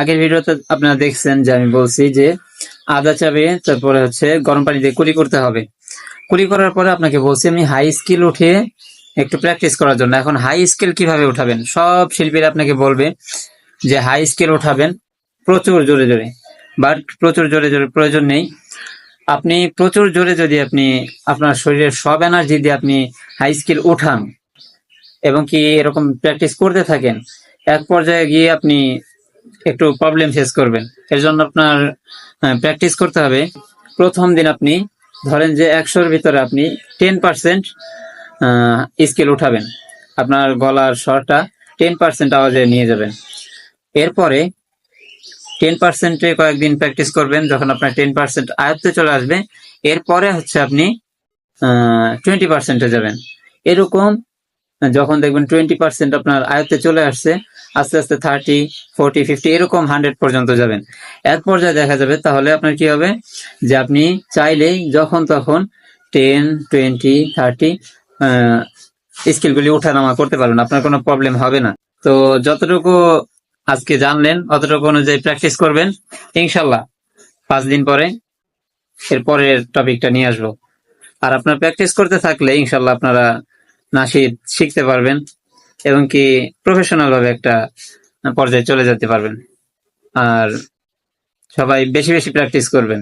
আগের ভিডিওতে আপনারা দেখছেন যে আমি বলছি যে আদা চাবে, তারপরে হচ্ছে গরম পানি দিয়ে কুলি করতে হবে। কুলি করার পরে আপনাকে বলছি আমি হাই স্কিল উঠিয়ে একটু প্র্যাকটিস করার জন্য। এখন হাই স্কিল কিভাবে উঠাবেন, সব শিল্পীরা আপনাকে বলবে যে হাই স্কেল উঠাবেন প্রচুর জোরে জোরে, বাট প্রচুর জোরে জোরে প্রয়োজন নেই। আপনি প্রচুর জোরে যদি আপনি আপনার শরীরের সব এনার্জি দিয়ে আপনি হাই স্কেল উঠান এবং কি এরকম প্র্যাকটিস করতে থাকেন, এক পর্যায়ে গিয়ে আপনি একটু প্রবলেম ফেস করবেন। এর জন্য আপনার প্র্যাকটিস করতে হবে। প্রথম দিন আপনি ধরেন যে 100-র ভিতরে আপনি 10% স্কেল উঠাবেন, আপনার গলার স্বরটা 10% আওয়াজে নিয়ে যাবেন। এরপরে 10%-এ কয়েকদিন প্র্যাকটিস করবেন, যখন আপনার 10% আয়ত্তে চলে আসবে এরপরে হচ্ছে আপনি 20%-এ যাবেন। এরকম যখন দেখবেন 20% আপনার আয়ত্তে চলে আসছে, আস্তে আস্তে 30, 40, 50 এরকম 100 পর্যন্ত যাবেন। এক পর্যায়ে দেখা যাবে তাহলে আপনার কি হবে যে আপনি চাইলেই যখন তখন 10, 20, 30 স্কিলগুলি উঠানামা করতে পারবেন, আপনার কোনো প্রবলেম হবে না। তো যতটুকু আজকে জানলেন অতটুকু অনুযায়ী প্র্যাকটিস করবেন, ইনশাল্লাহ 5 দিন পরে এর পরের টপিকটা নিয়ে আসবো। আর আপনার প্র্যাকটিস করতে থাকলে ইনশাল্লাহ আপনারা নাশিদ শিখতে পারবেন এবং কি প্রফেশনাল ভাবে একটা পর্যায়ে চলে যেতে পারবেন। আর সবাই বেশি বেশি প্র্যাকটিস করবেন।